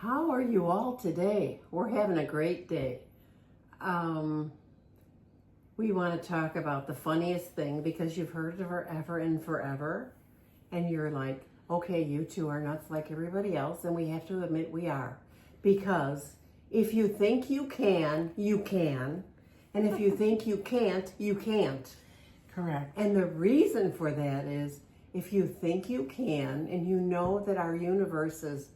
How are you all today? We're having a great day. We want to talk about the funniest thing because you've heard of forever and forever, and you're like, okay, you two are nuts like everybody else, and we have to admit we are. Because if you think you can, you can, and if you think you can't, you can't. Correct. And the reason for that is if you think you can, and you know that our universe is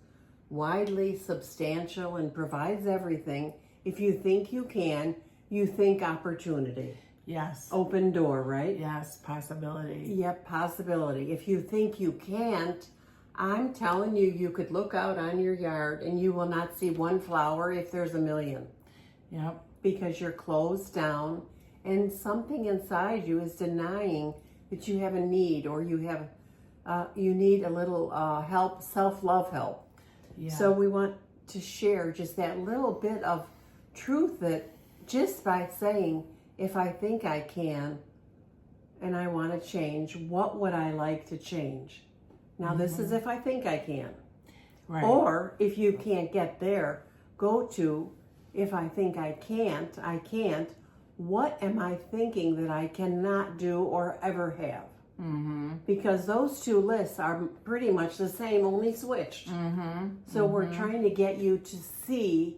widely substantial and provides everything, if you think you can, you think opportunity. Yes. Open door, right? Yes, possibility. Yep, possibility. If you think you can't, I'm telling you, you could look out on your yard and you will not see one flower if there's a million. Yep. Because you're closed down and something inside you is denying that you have a need, or you need a little help, self-love help. Yeah. So we want to share just that little bit of truth that just by saying, if I think I can and I want to change, what would I like to change? Now, this is if I think I can. Right. Or if you can't get there, go to, if I think I can't, what am I thinking that I cannot do or ever have? Because those two lists are pretty much the same, only switched. So we're trying to get you to see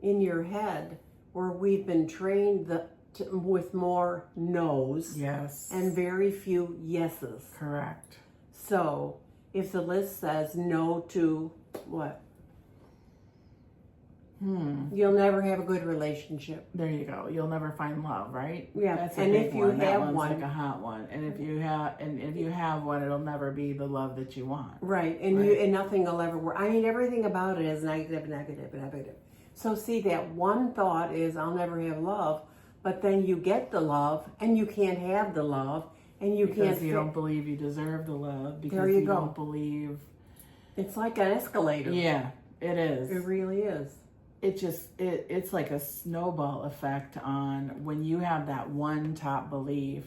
in your head where we've been trained with more no's, Yes. and very few yeses. Correct. So if the list says no to what? You'll never have a good relationship. There you go. You'll never find love, right? Yeah. That's a And big if you one. That have one's one, like a hot one. And if you have one, it'll never be the love that you want. right, and Right. and nothing will ever work. I mean, everything about it is negative, negative, negative. So see, that one thought is, I'll never have love, but then you get the love, and you can't have the love, and you Because can't. you don't believe you deserve the love. Because There you go. don't believe. It's like an escalator. Yeah, it is. It really is. It's like a snowball effect on when you have that one top belief.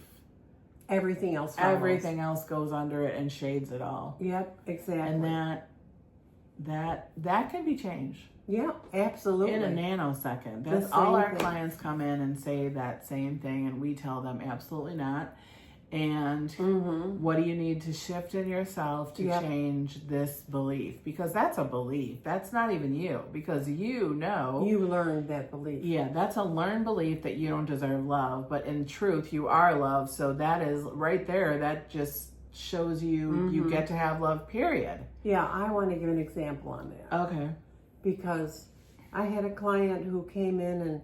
Everything else follows. Everything else goes under it and shades it all. Yep, exactly. And that can be changed yeah, absolutely. in a nanosecond. That's The all same our thing. clients come in and say that same thing, and we tell them absolutely not. And what do you need to shift in yourself to Yep. change this belief? Because that's a belief. That's not even you. Because you know. You learned that belief. Yeah, that's a learned belief that you don't deserve love. But in truth, you are loved. So that is right there. That just shows you you get to have love, period. Yeah, I want to give an example on that. Okay. Because I had a client who came in and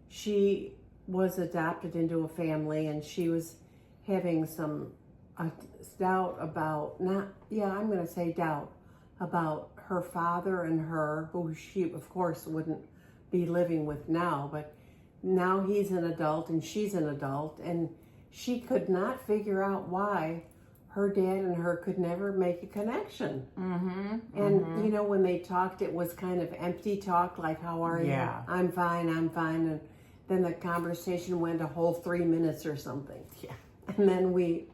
she was adopted into a family, and she was having some doubt about, I'm going to say doubt about her father and her, who she of course wouldn't be living with now, but now he's an adult and she's an adult, and she could not figure out why her dad and her could never make a connection. And you know, when they talked, it was kind of empty talk, like, how are you? Yeah. I'm fine. And then the conversation went a whole 3 minutes or something. Yeah. And then we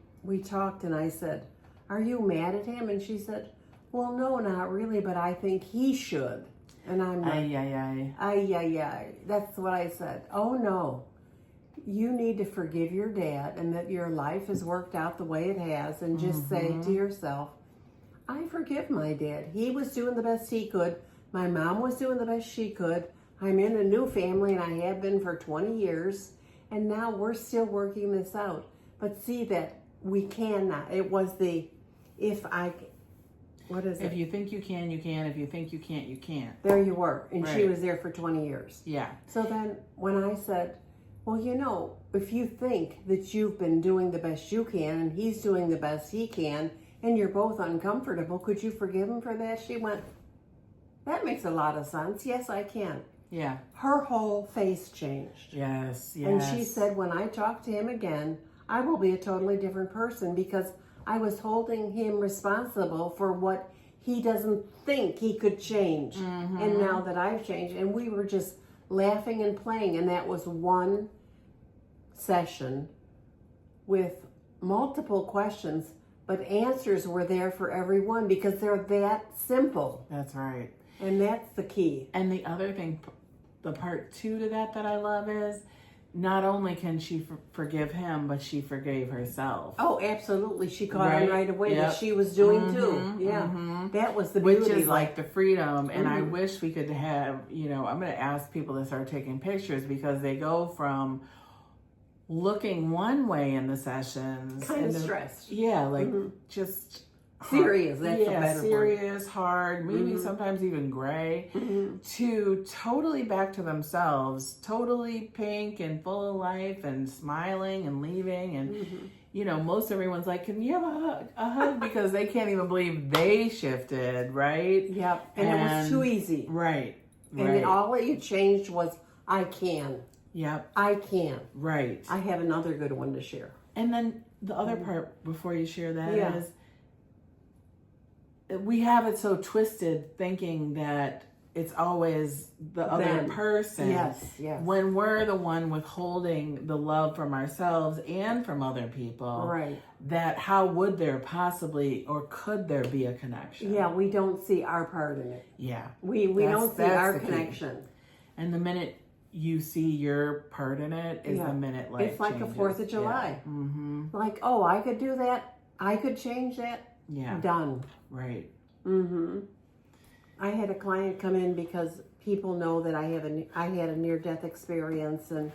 talked, and I said, are you mad at him? And she said, well, no, not really, but I think he should. And I'm like, ay. That's what I said. Oh, no. You need to forgive your dad, and that your life has worked out the way it has, and just say to yourself, I forgive my dad. He was doing the best he could. My mom was doing the best she could. I'm in a new family, and I have been for 20 years, and now we're still working this out. But see that we cannot. It was the, what is it? If you think you can, you can. If you think you can't, you can't. There you were. And she Right. was there for 20 years. Yeah. So then when I said, well, you know, if you think that you've been doing the best you can and he's doing the best he can, and you're both uncomfortable, could you forgive him for that? She went, that makes a lot of sense. Yes, I can. Yeah. Her whole face changed. Yes. And she said, when I talk to him again, I will be a totally different person, because I was holding him responsible for what he doesn't think he could change. And now that I've changed, and we were just laughing and playing, and that was one session with multiple questions, but answers were there for everyone because they're that simple. That's right. And that's the key. And the other thing, the part 2 to that I love is not only can she forgive him, but she forgave herself. Oh, absolutely. She caught on right away that she was doing too. Yeah. That was the beauty. Which is like the freedom. And I wish we could have, I'm going to ask people to start taking pictures because they go from looking one way in the sessions. Kind of stressed. Yeah, like just... serious, that's a better serious, hard, maybe sometimes even gray, to totally back to themselves, totally pink and full of life and smiling and leaving. And, most everyone's like, can you have a hug? Because they can't even believe they shifted, right? Yep. And it was too easy. Right. And all that you changed was, I can. Yep. I can. Right. I have another good one to share. And then the other part before you share that is, we have it so twisted thinking that it's always the other person. Yes. When we're the one withholding the love from ourselves and from other people. Right. That how would there possibly or could there be a connection? Yeah, we don't see our part in it. Yeah. We don't see our connection. And the minute you see your part in it is the minute life it's like changes. a 4th of July. Yeah. Like, oh, I could do that. I could change that. Yeah. Done. Right. I had a client come in because people know that I had a near-death experience, and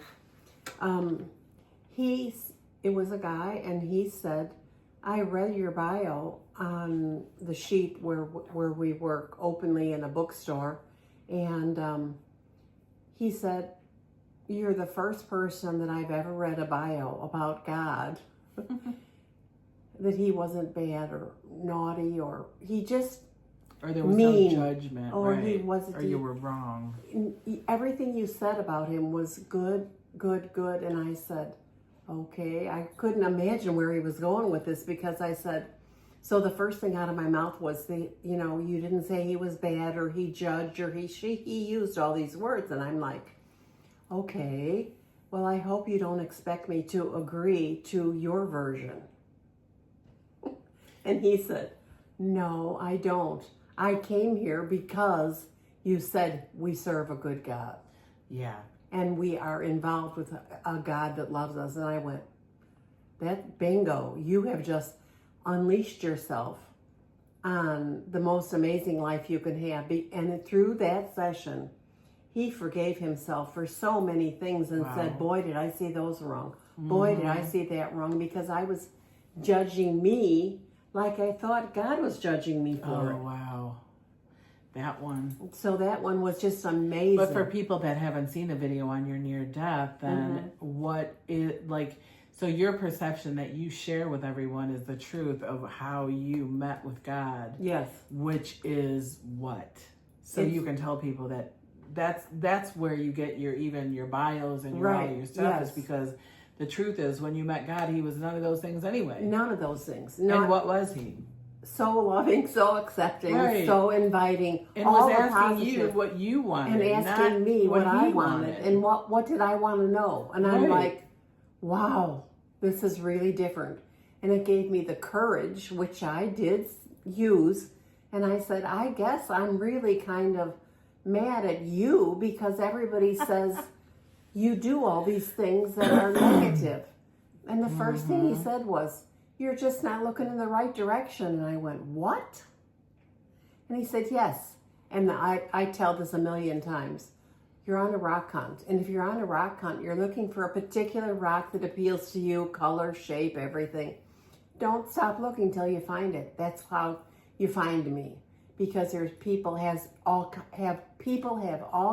it was a guy, and he said, I read your bio on the sheet where we work openly in a bookstore, and he said, you're the first person that I've ever read a bio about God that he wasn't bad or naughty, or he just or there was mean, no judgment, or right? he wasn't, or you were wrong. Everything you said about him was good. And I said, okay. I couldn't imagine where he was going with this, because I said, so the first thing out of my mouth was, you didn't say he was bad or he judged or he used all these words. And I'm like, okay, well, I hope you don't expect me to agree to your version. And he said, no, I don't. I came here because you said we serve a good God. Yeah. And we are involved with a God that loves us. And I went, that bingo, you have just unleashed yourself on the most amazing life you can have. And through that session, he forgave himself for so many things and said, boy, did I see those wrong. Boy, did I see that wrong, because I was judging me like I thought God was judging me for it. Oh, wow. That one. So that one was just amazing. But for people that haven't seen the video on your near death, then what is, like, so your perception that you share with everyone is the truth of how you met with God. Yes. Which is what? So you can tell people that that's where you get your bios and all your stuff, is because the truth is, when you met God, he was none of those things anyway. None of those things. And what was he? So loving, so accepting, so inviting. And all was asking you what you wanted. And asking me what I wanted. And what did I want to know? And I'm like, wow, this is really different. And it gave me the courage, which I did use. And I said, I guess I'm really kind of mad at you, because everybody says you do all these things that are negative. And the first thing he said was, you're just not looking in the right direction. And I went, what? And he said, yes. And I tell this a million times. You're on a rock hunt. And if you're on a rock hunt, you're looking for a particular rock that appeals to you, color, shape, everything. Don't stop looking till you find it. That's how you find me. Because people have all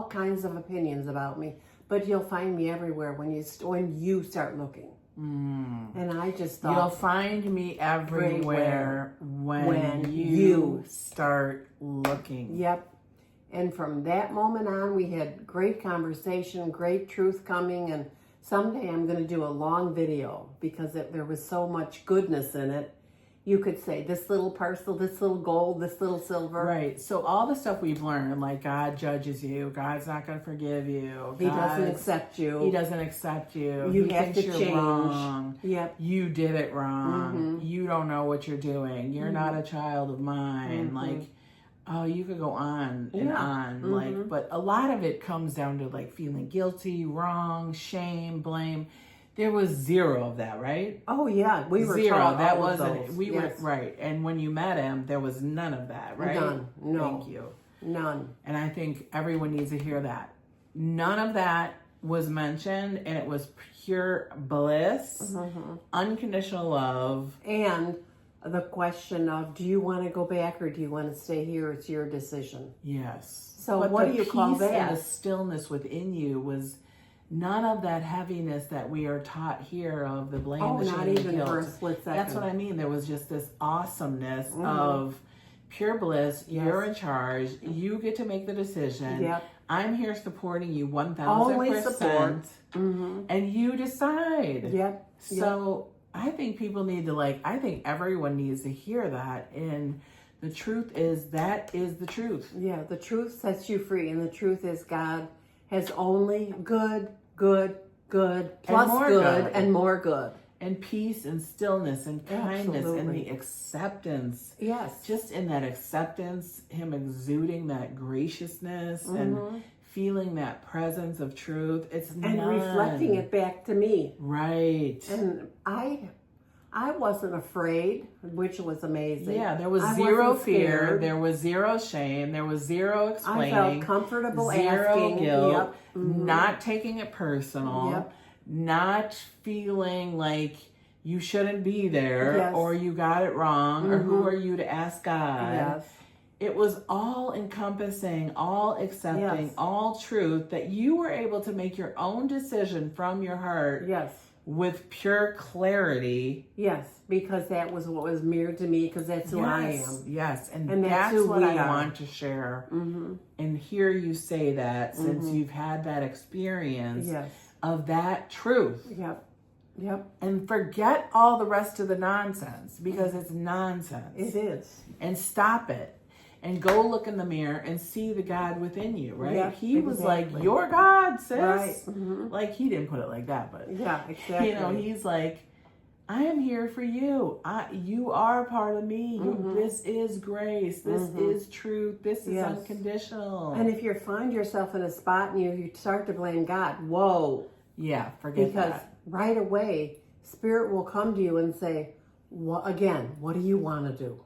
kinds of opinions about me, but you'll find me everywhere when you start looking. And I just thought, you'll find me everywhere when you start looking. Yep. And from that moment on, we had great conversation, great truth coming, and someday I'm going to do a long video, because there was so much goodness in it. you could say this little parcel, this little gold, this little silver. Right. So all the stuff we've learned, like God judges you, God's not going to forgive you. He doesn't accept you. He doesn't accept you. You He have thinks to you're change. wrong. Yep. You did it wrong. You don't know what you're doing. You're not a child of mine. Like, oh, you could go on and on. Like, but a lot of it comes down to like feeling guilty, wrong, shame, blame. There was zero of that, right? Oh yeah, we were zero. taught That all of wasn't. those. We were right. And when you met him, there was none of that, right? None. No. Thank you. None. And I think everyone needs to hear that. None of that was mentioned, and it was pure bliss, unconditional love, and the question of, do you want to go back or do you want to stay here? It's your decision. Yes. So but what do you call peace that? And the stillness within you was none of that heaviness that we are taught here of the blame, the shame, not the even guilt. for a split second. That's what I mean. There was just this awesomeness of pure bliss. Yes. You're in charge. You get to make the decision. Yep. I'm here supporting you 1,000%. Only support. And you decide. Yep. So I think people need to I think everyone needs to hear that. And the truth is, that is the truth. Yeah, the truth sets you free. And the truth is God has only good, plus more good, good. and more good. And peace and stillness and kindness and Absolutely. the acceptance. Yes. Just in that acceptance, him exuding that graciousness and feeling that presence of truth. It's and reflecting it back to me. Right. And I wasn't afraid, which was amazing. Yeah, there was I zero wasn't fear. scared. There was zero shame. There was zero explaining. I felt comfortable zero asking. guilt. Yep. Not taking it personal. Yep. Not feeling like you shouldn't be there Yes. or you got it wrong or who are you to ask God. Yes. It was all encompassing, all accepting, all truth, that you were able to make your own decision from your heart. Yes. With pure clarity. Yes, because that was what was mirrored to me, because that's who I am. Yes, and And that's that's who what we I are. want to share. And hear you say that since you've had that experience Yes. of that truth. Yep. Yep. And forget all the rest of the nonsense, because it's nonsense. It is. And stop it. And go look in the mirror and see the God within you, right? Yeah, He was like, exactly. "Your God, sis." Right. Like, he didn't put it like that, but Yeah, exactly. he's like, I am here for you. You are a part of me. This is grace. This is truth. This is unconditional. And if you find yourself in a spot and you start to blame God, whoa. Yeah, forget because that. right away, Spirit will come to you and say, what do you want to do?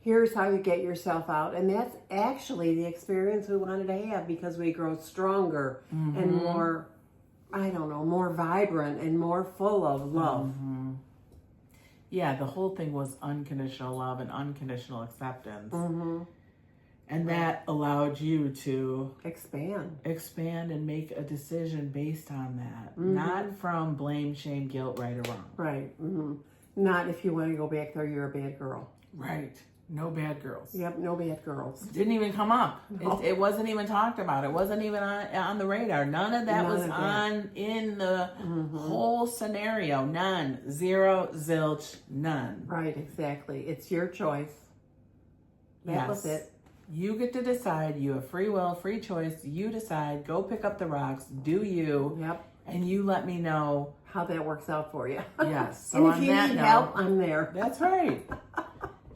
Here's how you get yourself out. And that's actually the experience we wanted to have, because we grow stronger and more, more vibrant and more full of love. Yeah, the whole thing was unconditional love and unconditional acceptance. And that allowed you to expand and make a decision based on that. Not from blame, shame, guilt, right or wrong. Right. Not if you want to go back there, you're a bad girl. Right. No bad girls. Yep, no bad girls. Didn't even come up. No. It wasn't even talked about. It wasn't even on the radar. None of that was on in the whole scenario. None. Zero, zilch, none. Right, exactly. It's your choice. That was it. You get to decide. You have free will, free choice. You decide. Go pick up the rocks. Do you. Yep. And you let me know how that works out for you. Yes. So and if you need help, I'm there. That's right.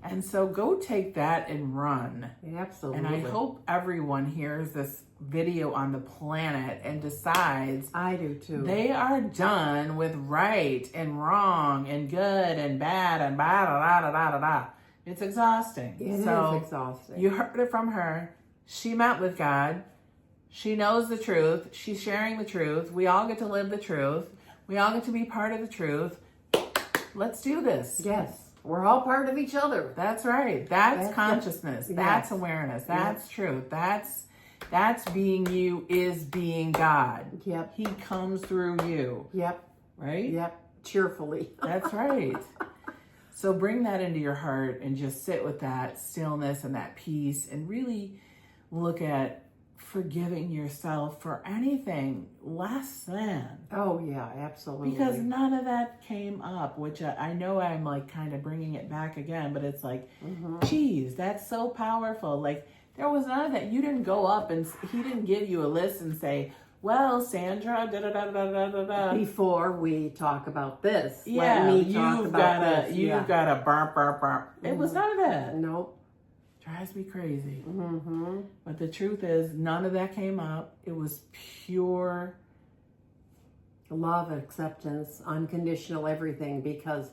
And so go take that and run. Absolutely. And I hope everyone hears this video on the planet and decides. I do too. They are done with right and wrong and good and bad and da da da da da da. It's exhausting. It is exhausting. You heard it from her. She met with God. She knows the truth. She's sharing the truth. We all get to live the truth. We all get to be part of the truth. Let's do this. Yes. We're all part of each other. That's right. That's consciousness. That's awareness. That's truth. That's being you is being God. Yep. He comes through you. Yep. Right? Yep. Cheerfully. That's right. So bring that into your heart and just sit with that stillness and that peace and really look at forgiving yourself for anything less than. Oh, yeah, absolutely. Because none of that came up, which I know I'm like kind of bringing it back again, but it's like, geez, that's so powerful. Like, there was none of that. You didn't go up and he didn't give you a list and say, well, Sandra, da da da da da da da. Before we talk about this, yeah, let me talk about this. You've got a burp, burp, burp. It was none of that. Nope. Drives me crazy. But the truth is, none of that came up. It was pure love, acceptance, unconditional everything, because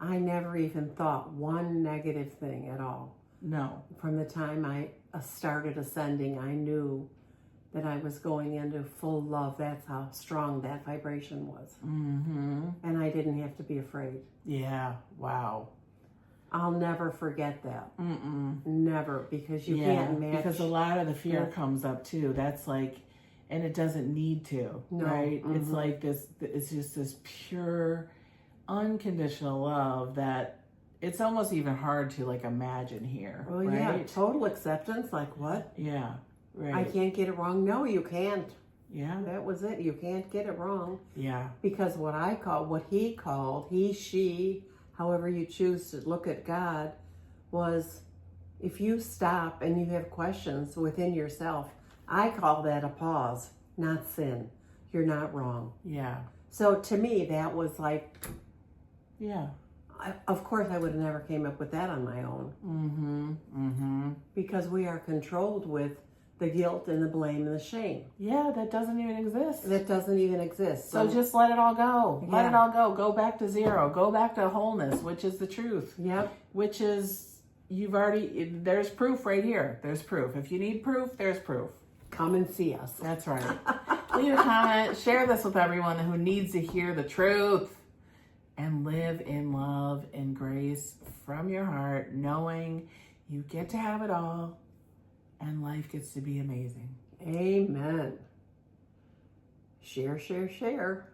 I never even thought one negative thing at all. No. From the time I started ascending, I knew that I was going into full love. That's how strong that vibration was. And I didn't have to be afraid. Yeah. Wow. I'll never forget that. Never, because you can't match. Because a lot of the fear comes up too. That's like, and it doesn't need to, right? It's like this, it's just this pure, unconditional love that it's almost even hard to like imagine here. Well, right? yeah, total acceptance. Like what? Yeah, right. I can't get it wrong. No, you can't. Yeah. That was it. You can't get it wrong. Yeah. Because what he called, he, she, however you choose to look at God, was if you stop and you have questions within yourself, I call that a pause, not sin. You're not wrong. Yeah. So to me, that was like, yeah. Of course, I would have never came up with that on my own. Because we are controlled with the guilt and the blame and the shame. Yeah, that doesn't even exist. That doesn't even exist. So just let it all go. Let it all go. Go back to zero. Go back to wholeness, which is the truth. Yep. Which is, there's proof right here. There's proof. If you need proof, there's proof. Come and see us. That's right. Leave a comment. Share this with everyone who needs to hear the truth. And live in love and grace from your heart, knowing you get to have it all and life gets to be amazing. Amen. Share, share, share.